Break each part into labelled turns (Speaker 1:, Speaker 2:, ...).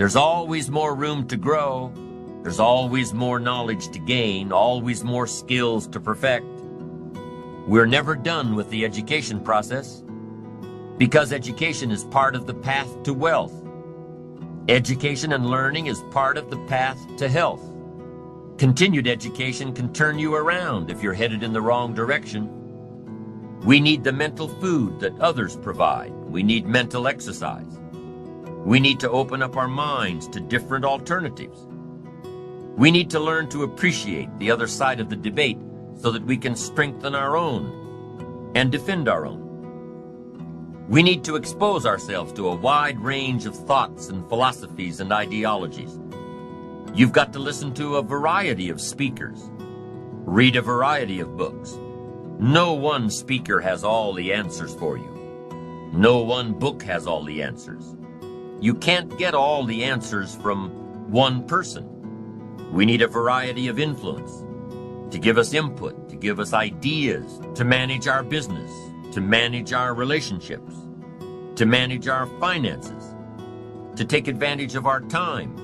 Speaker 1: There's always more room to grow. There's always more knowledge to gain, always more skills to perfect. We're never done with the education process because education is part of the path to wealth. Education and learning is part of the path to health. Continued education can turn you around if you're headed in the wrong direction. We need the mental food that others provide. We need mental exercise. We need to open up our minds to different alternatives. We need to learn to appreciate the other side of the debate so that we can strengthen our own and defend our own. We need to expose ourselves to a wide range of thoughts and philosophies and ideologies. You've got to listen to a variety of speakers. Read a variety of books. No one speaker has all the answers for you. No one book has all the answers. You can't get all the answers from one person. We need a variety of influence to give us input, to give us ideas, to manage our business, to manage our relationships, to manage our finances, to take advantage of our time.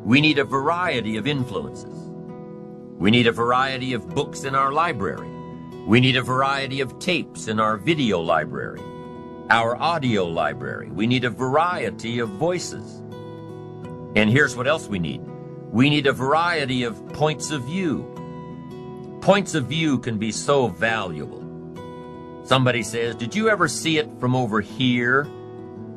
Speaker 1: We need a variety of influences. We need a variety of books in our library. We need a variety of tapes in our video library, our audio library. We need a variety of voices. And here's what else we need. We need a variety of points of view. Points of view can be so valuable. Somebody says, "Did you ever see it from over here?"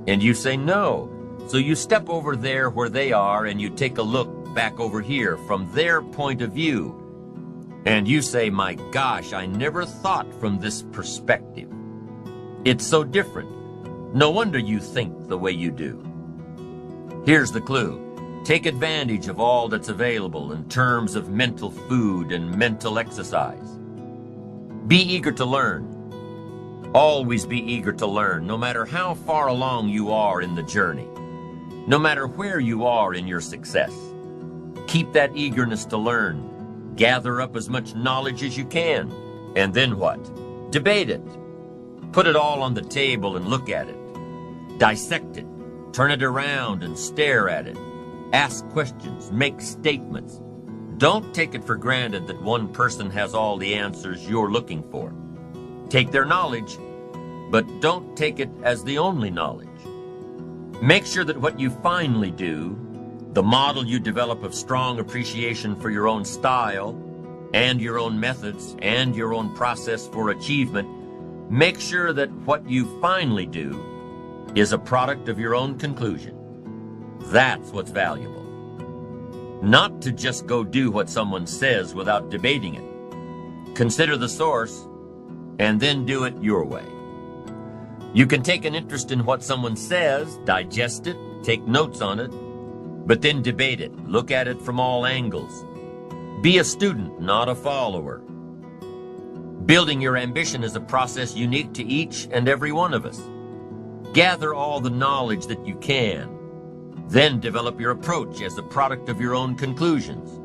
Speaker 1: And you say, "No." So you step over there where they are and you take a look back over here from their point of view. And you say, "My gosh, I never thought from this perspective. It's so different. No wonder you think the way you do." Here's the clue. Take advantage of all that's available in terms of mental food and mental exercise. Be eager to learn. Always be eager to learn, no matter how far along you are in the journey, no matter where you are in your success. Keep that eagerness to learn. Gather up as much knowledge as you can. And then what? Debate it. Put it all on the table and look at it. Dissect it. Turn it around and stare at it. Ask questions, make statements. Don't take it for granted that one person has all the answers you're looking for. Take their knowledge, but don't take it as the only knowledge. Make sure that what you finally do, the model you develop of strong appreciation for your own style and your own methods and your own process for achievement, make sure that what you finally do is a product of your own conclusion. That's what's valuable. Not to just go do what someone says without debating it. Consider the source and then do it your way. You can take an interest in what someone says, digest it, take notes on it, but then debate it. Look at it from all angles. Be a student, not a follower. Building your ambition is a process unique to each and every one of us. Gather all the knowledge that you can. Then develop your approach as a product of your own conclusions.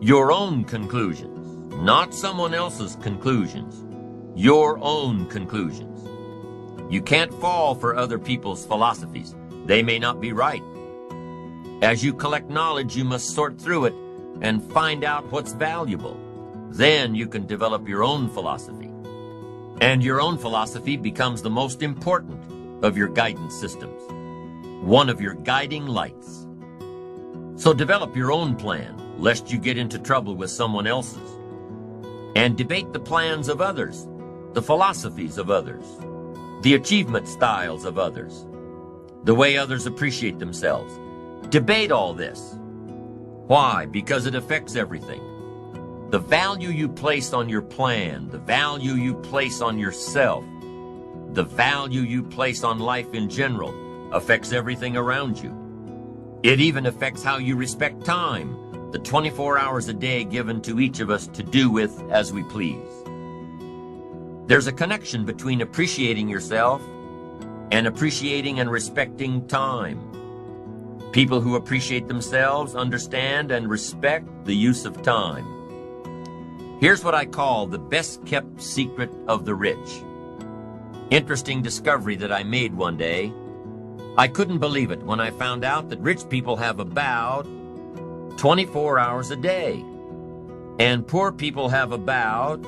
Speaker 1: Your own conclusions, not someone else's conclusions. Your own conclusions. You can't fall for other people's philosophies. They may not be right. As you collect knowledge, you must sort through it and find out what's valuable. Then you can develop your own philosophy. And your own philosophy becomes the most important of your guidance systems. One of your guiding lights. So develop your own plan, lest you get into trouble with someone else's. And debate the plans of others, the philosophies of others, the achievement styles of others, the way others appreciate themselves. Debate all this. Why? Because it affects everything. The value you place on your plan, the value you place on yourself, the value you place on life in general affects everything around you. It even affects how you respect time, the 24 hours a day given to each of us to do with as we please. There's a connection between appreciating yourself and appreciating and respecting time. People who appreciate themselves understand and respect the use of time. Here's what I call the best-kept secret of the rich. Interesting discovery that I made one day. I couldn't believe it when I found out that rich people have about 24 hours a day, and poor people have about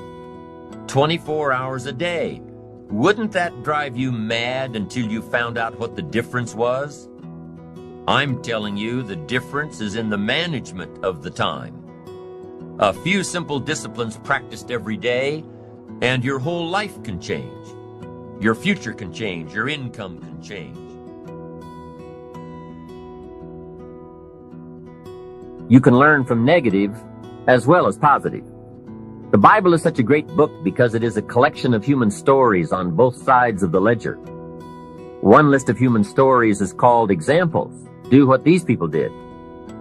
Speaker 1: 24 hours a day. Wouldn't that drive you mad until you found out what the difference was? I'm telling you, the difference is in the management of the time. A few simple disciplines practiced every day, and your whole life can change. Your future can change. Your income can change. You can learn from negative as well as positive. The Bible is such a great book because it is a collection of human stories on both sides of the ledger. One list of human stories is called examples. Do what these people did.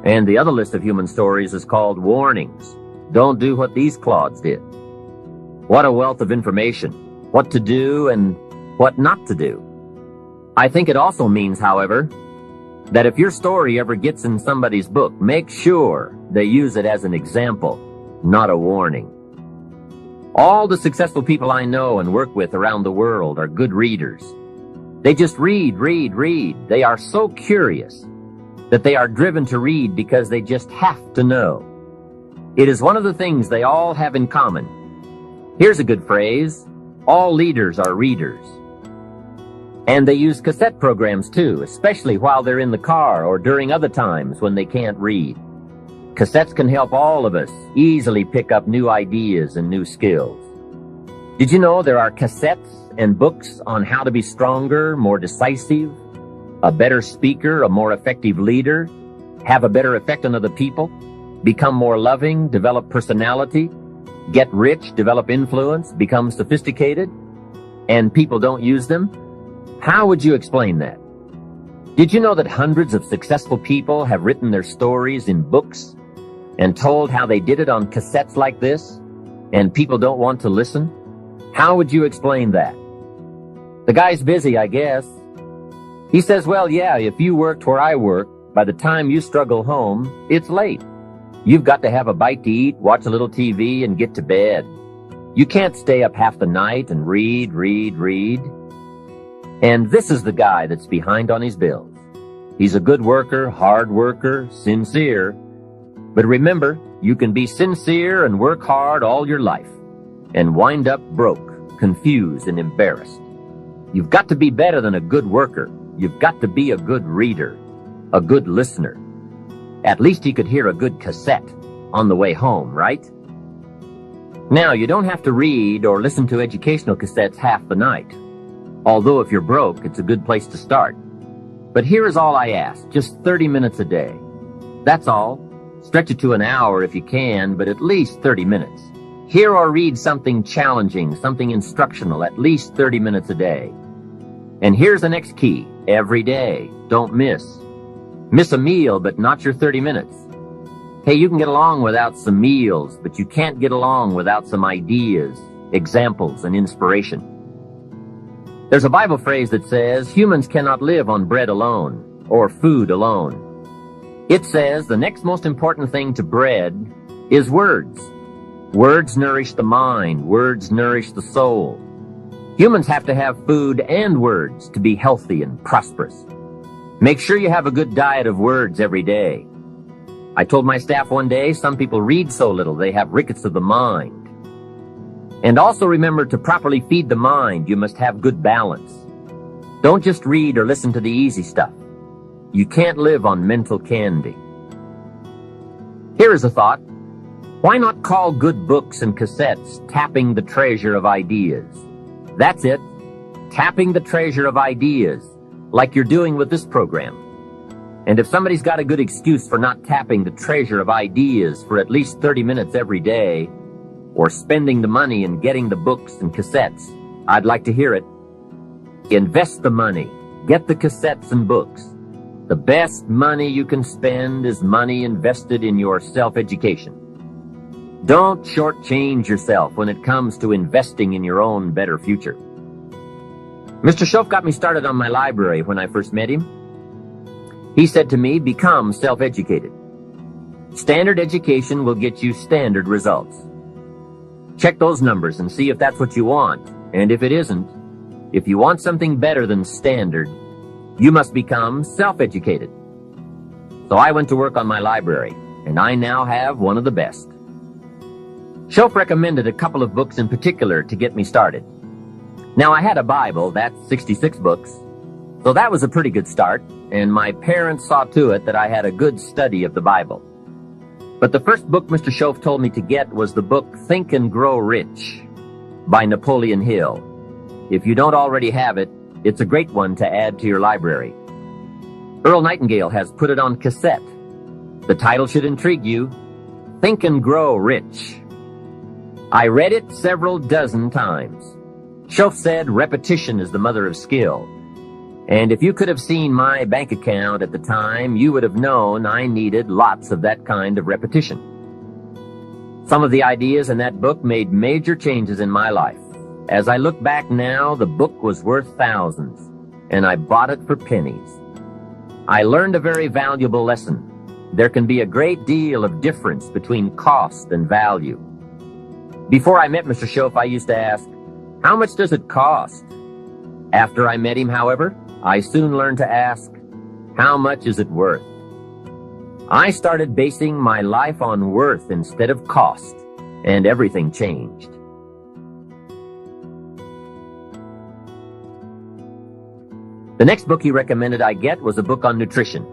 Speaker 1: And the other list of human stories is called warnings. Don't do what these clods did. What a wealth of information. What to do and what not to do. I think it also means, however, that if your story ever gets in somebody's book, make sure they use it as an example, not a warning. All the successful people I know and work with around the world are good readers. They just read. They are so curious that they are driven to read because they just have to know. It is one of the things they all have in common. Here's a good phrase: all leaders are readers. And they use cassette programs too, especially while they're in the car or during other times when they can't read. Cassettes can help all of us easily pick up new ideas and new skills. Did you know there are cassettes and books on how to be stronger, more decisive, a better speaker, a more effective leader, have a better effect on other people, become more loving, develop personality, get rich, develop influence, become sophisticated, and people don't use them? How would you explain that? Did you know that hundreds of successful people have written their stories in books and told how they did it on cassettes like this, and people don't want to listen? How would you explain that? The guy's busy, I guess. He says, well, yeah, if you worked where I work, by the time you struggle home, it's late. You've got to have a bite to eat, watch a little TV, and get to bed. You can't stay up half the night and read. And this is the guy that's behind on his bills. He's a good worker, hard worker, sincere. But remember, you can be sincere and work hard all your life and wind up broke, confused, and embarrassed. You've got to be better than a good worker. You've got to be a good reader, a good listener. At least he could hear a good cassette on the way home, right? Now, you don't have to read or listen to educational cassettes half the night. Although if you're broke, it's a good place to start. But here is all I ask, just 30 minutes a day. That's all. Stretch it to an hour if you can, but at least 30 minutes. Hear or read something challenging, something instructional, at least 30 minutes a day. And here's the next key. Every day. Don't miss. Miss a meal, but not your 30 minutes. Hey, you can get along without some meals, but you can't get along without some ideas, examples, and inspiration. There's a Bible phrase that says, humans cannot live on bread alone, or food alone. It says the next most important thing to bread is words. Words nourish the mind. Words nourish the soul. Humans have to have food and words to be healthy and prosperous. Make sure you have a good diet of words every day. I told my staff one day, some people read so little they have rickets of the mind. And also remember, to properly feed the mind, you must have good balance. Don't just read or listen to the easy stuff. You can't live on mental candy. Here is a thought. Why not call good books and cassettes tapping the treasure of ideas? That's it. Tapping the treasure of ideas, like you're doing with this program. And if somebody's got a good excuse for not tapping the treasure of ideas for at least 30 minutes every day, or spending the money and getting the books and cassettes, I'd like to hear it. Invest the money. Get the cassettes and books. The best money you can spend is money invested in your self-education. Don't shortchange yourself when it comes to investing in your own better future. Mr. Shope got me started on my library when I first met him. He said to me, become self-educated. Standard education will get you standard results. Check those numbers and see if that's what you want. And if it isn't, if you want something better than standard, You must become self-educated. So I went to work on my library, and I now have one of the best. Shoaff recommended a couple of books in particular to get me started. Now, I had a Bible, that's 66 books, so that was a pretty good start, and my parents saw to it that I had a good study of the Bible. But the first book Mr. Shoaff told me to get was the book Think and Grow Rich by Napoleon Hill. If you don't already have it, it's a great one to add to your library. Earl Nightingale has put it on cassette. The title should intrigue you, Think and Grow Rich. I read it several dozen times. Shoaff said repetition is the mother of skill. And if you could have seen my bank account at the time, you would have known I needed lots of that kind of repetition. Some of the ideas in that book made major changes in my life. As I look back now, the book was worth thousands, and I bought it for pennies. I learned a very valuable lesson. There can be a great deal of difference between cost and value. Before I met Mr. Shoaff, I used to ask, how much does it cost? After I met him, however, I soon learned to ask, how much is it worth? I started basing my life on worth instead of cost, and everything changed. The next book he recommended I get was a book on nutrition.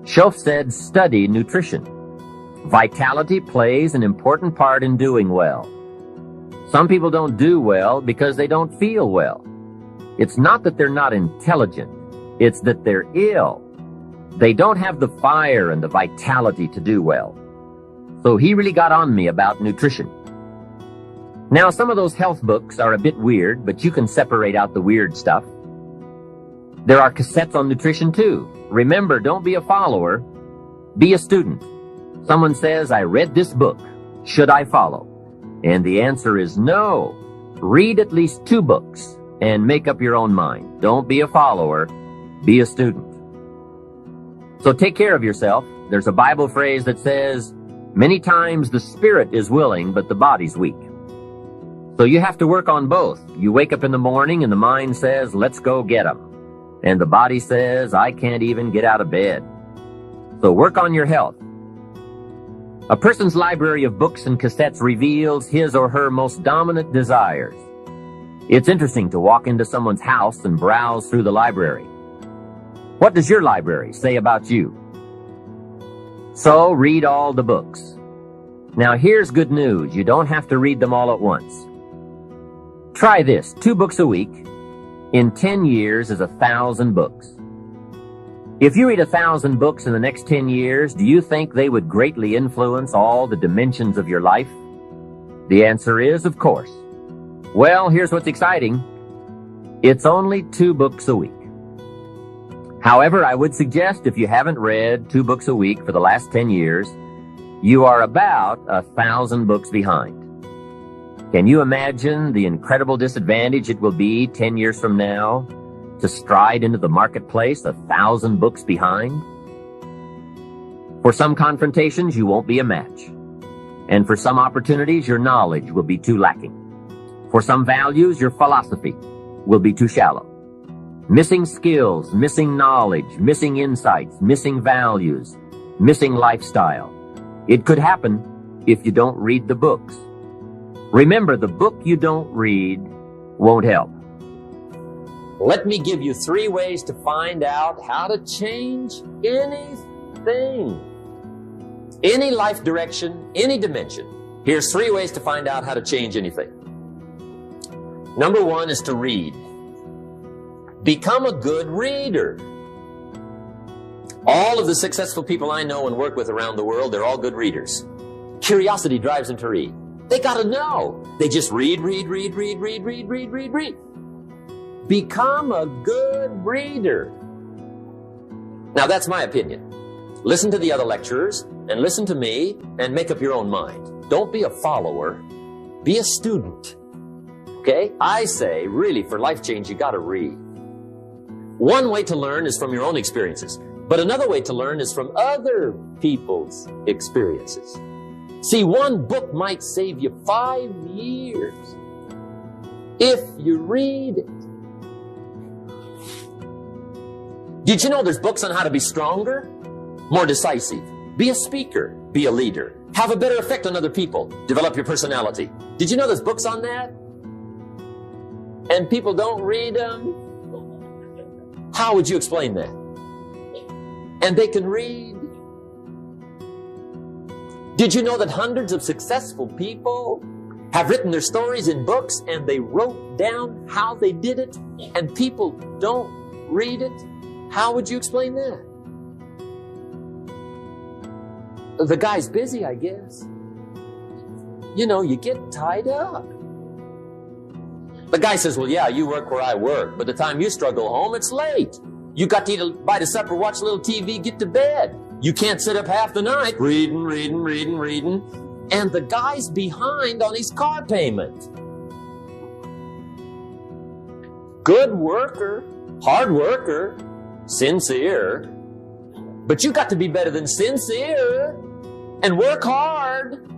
Speaker 1: Shoaff said, study nutrition. Vitality plays an important part in doing well. Some people don't do well because they don't feel well. It's not that they're not intelligent. It's that they're ill. They don't have the fire and the vitality to do well. So he really got on me about nutrition. Now, some of those health books are a bit weird, but you can separate out the weird stuff. There are cassettes on nutrition too. Remember, don't be a follower. Be a student. Someone says, I read this book. Should I follow? And the answer is no. Read at least 2 books and make up your own mind. Don't be a follower. Be a student. So take care of yourself. There's a Bible phrase that says, many times the spirit is willing, but the body's weak. So you have to work on both. You wake up in the morning and the mind says, let's go get 'em. And the body says, I can't even get out of bed. So work on your health. A person's library of books and cassettes reveals his or her most dominant desires. It's interesting to walk into someone's house and browse through the library. What does your library say about you? So read all the books. Now here's good news. You don't have to read them all at once. Try this, 2 books a week. In 10 years is 1,000 books. If you read 1,000 books in the next 10 years, do you think they would greatly influence all the dimensions of your life? The answer is, of course. Well, here's what's exciting. It's only 2 books a week. However, I would suggest if you haven't read 2 books a week for the last 10 years, you are about 1,000 books behind. Can you imagine the incredible disadvantage it will be 10 years from now to stride into the marketplace 1,000 books behind? For some confrontations, you won't be a match. And for some opportunities, your knowledge will be too lacking. For some values, your philosophy will be too shallow. Missing skills, missing knowledge, missing insights, missing values, missing lifestyle. It could happen if you don't read the books. Remember, the book you don't read won't help. Let me give you 3 ways to find out how to change anything. Any life direction, any dimension. Here's 3 ways to find out how to change anything. Number 1 is to read. Become a good reader. All of the successful people I know and work with around the world, they're all good readers. Curiosity drives them to read. They gotta know. They just read. Become a good reader. Now that's my opinion. Listen to the other lecturers and listen to me and make up your own mind. Don't be a follower. Be a student. Okay? I say, really, for life change, you gotta read. One way to learn is from your own experiences, but another way to learn is from other people's experiences. See, one book might save you 5 years if you read it. Did you know there's books on how to be stronger, more decisive, be a speaker, be a leader, have a better effect on other people, develop your personality? Did you know there's books on that? And people don't read them? How would you explain that? And they can read. Did you know that hundreds of successful people have written their stories in books and they wrote down how they did it and people don't read it? How would you explain that? The guy's busy, I guess. You know, you get tied up. The guy says, well, yeah, you work where I work. By the time you struggle home, it's late. You got to eat a bite of supper, watch a little TV, get to bed. You can't sit up half the night reading. And the guy's behind on his car payment. Good worker, hard worker, sincere. But you got to be better than sincere and work hard.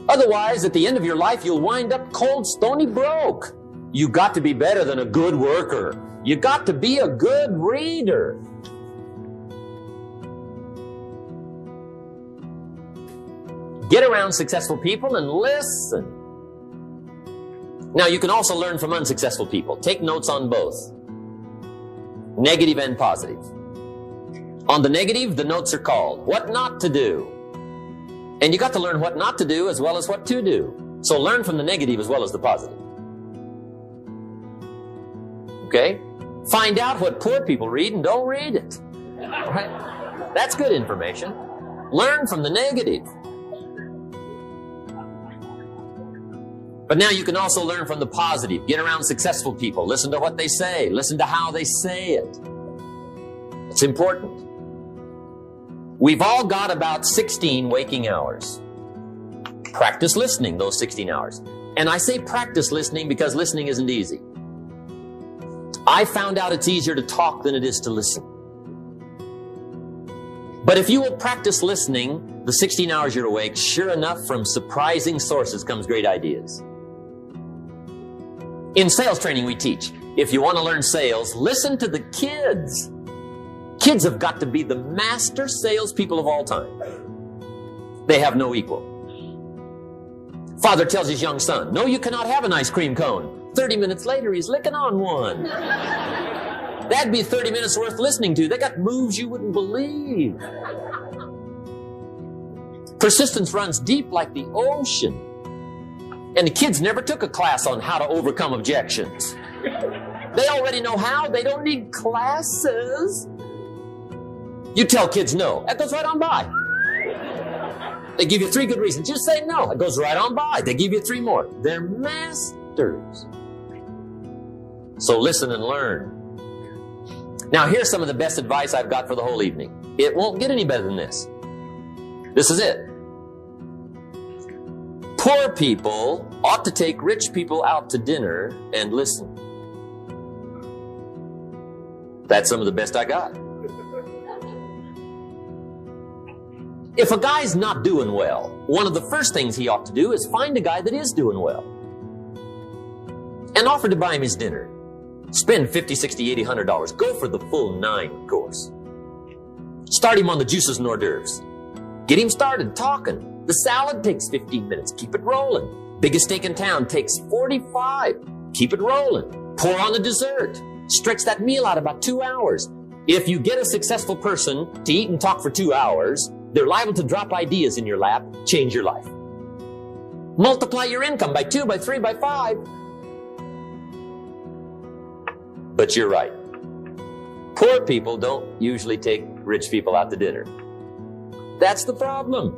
Speaker 1: Otherwise, at the end of your life, you'll wind up cold, stony broke. You got to be better than a good worker. You got to be a good reader. Get around successful people and listen. Now, you can also learn from unsuccessful people. Take notes on both, negative and positive. On the negative, the notes are called What Not to Do. And you got to learn what not to do as well as what to do. So learn from the negative as well as the positive. Okay? Find out what poor people read and don't read it. Right? That's good information. Learn from the negative. But now you can also learn from the positive. Get around successful people. Listen to what they say. Listen to how they say it. It's important. We've all got about 16 waking hours. Practice listening those 16 hours. And I say practice listening because listening isn't easy. I found out it's easier to talk than it is to listen. But if you will practice listening the 16 hours you're awake, sure enough, from surprising sources comes great ideas. In sales training we teach, if you want to learn sales, listen to the kids. Kids have got to be the master salespeople of all time. They have no equal. Father tells his young son, no, you cannot have an ice cream cone. 30 minutes later, he's licking on one. That'd be 30 minutes worth listening to. They got moves you wouldn't believe. Persistence runs deep like the ocean. And the kids never took a class on how to overcome objections. They already know how. They don't need classes. You tell kids no. That goes right on by. They give you 3 good reasons. Just say no. It goes right on by. They give you 3 more. They're masters. So listen and learn. Now, here's some of the best advice I've got for the whole evening. It won't get any better than this. This is it. Poor people ought to take rich people out to dinner and listen. That's some of the best I got. If a guy's not doing well, one of the first things he ought to do is find a guy that is doing well and offer to buy him his dinner. Spend $50, $60, $80, $100. Go for the full 9 course. Start him on the juices and hors d'oeuvres. Get him started talking. The salad takes 15 minutes. Keep it rolling. Biggest steak in town takes 45. Keep it rolling. Pour on the dessert. Stretch that meal out about 2 hours. If you get a successful person to eat and talk for 2 hours, they're liable to drop ideas in your lap, change your life. Multiply your income by 2, by 3, by 5. But you're right. Poor people don't usually take rich people out to dinner. That's the problem.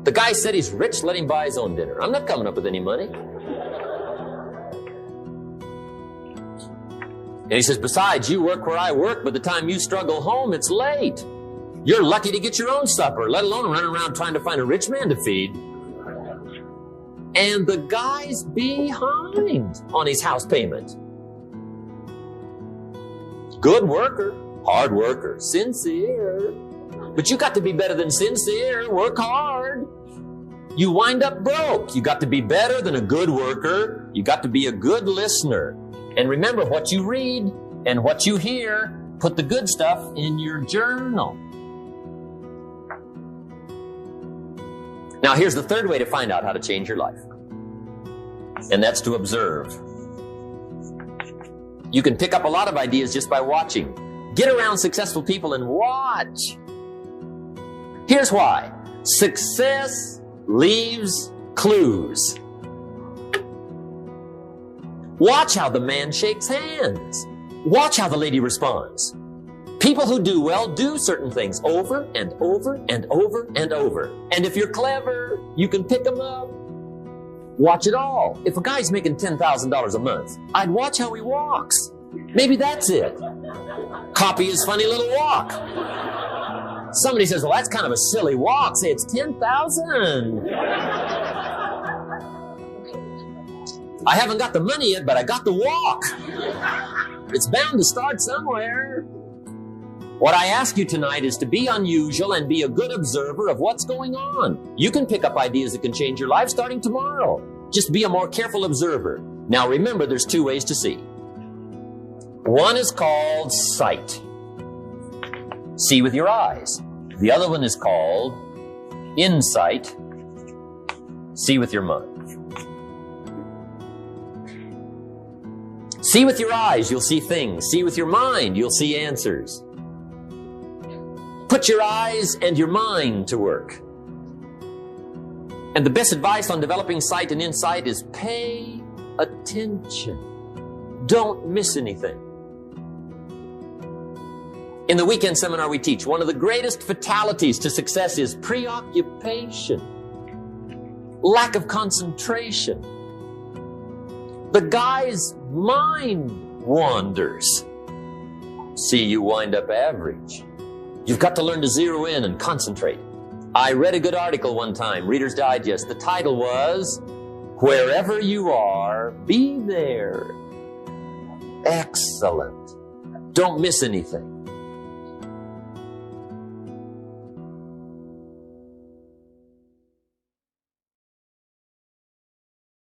Speaker 1: The guy said he's rich, let him buy his own dinner. I'm not coming up with any money. And he says, besides, you work where I work. By the time you struggle home, it's late. You're lucky to get your own supper, let alone run around trying to find a rich man to feed. And the guy's behind on his house payment. Good worker, hard worker, sincere. But you got to be better than sincere. Work hard. You wind up broke. You got to be better than a good worker. You got to be a good listener. And remember, what you read and what you hear Put the good stuff in your journal. Now, here's the third way to find out how to change your life. And that's to observe. You can pick up a lot of ideas just by watching. Get around successful people and watch. Here's why. Success leaves clues. Watch how the man shakes hands. Watch how the lady responds. People who do well do certain things over and over and over and over. And if you're clever, you can pick them up. Watch it all. If a guy's making $10,000 a month, I'd watch how he walks. Maybe that's it. Copy his funny little walk. Somebody says, well, that's kind of a silly walk. Say, it's 10,000. I haven't got the money yet, but I got the walk. It's bound to start somewhere. What I ask you tonight is to be unusual and be a good observer of what's going on. You can pick up ideas that can change your life starting tomorrow. Just be a more careful observer. Now remember, there's two ways to see. One is called sight. See with your eyes. The other one is called insight. See with your mind. See with your eyes, you'll see things. See with your mind, you'll see answers. Put your eyes and your mind to work. And the best advice on developing sight and insight is pay attention. Don't miss anything. In the weekend seminar we teach, one of the greatest fatalities to success is preoccupation, lack of concentration. The guy's mind wanders. See, you wind up average. You've got to learn to zero in and concentrate. I read a good article one time, Reader's Digest. The title was, Wherever You Are, Be There. Excellent. Don't miss anything.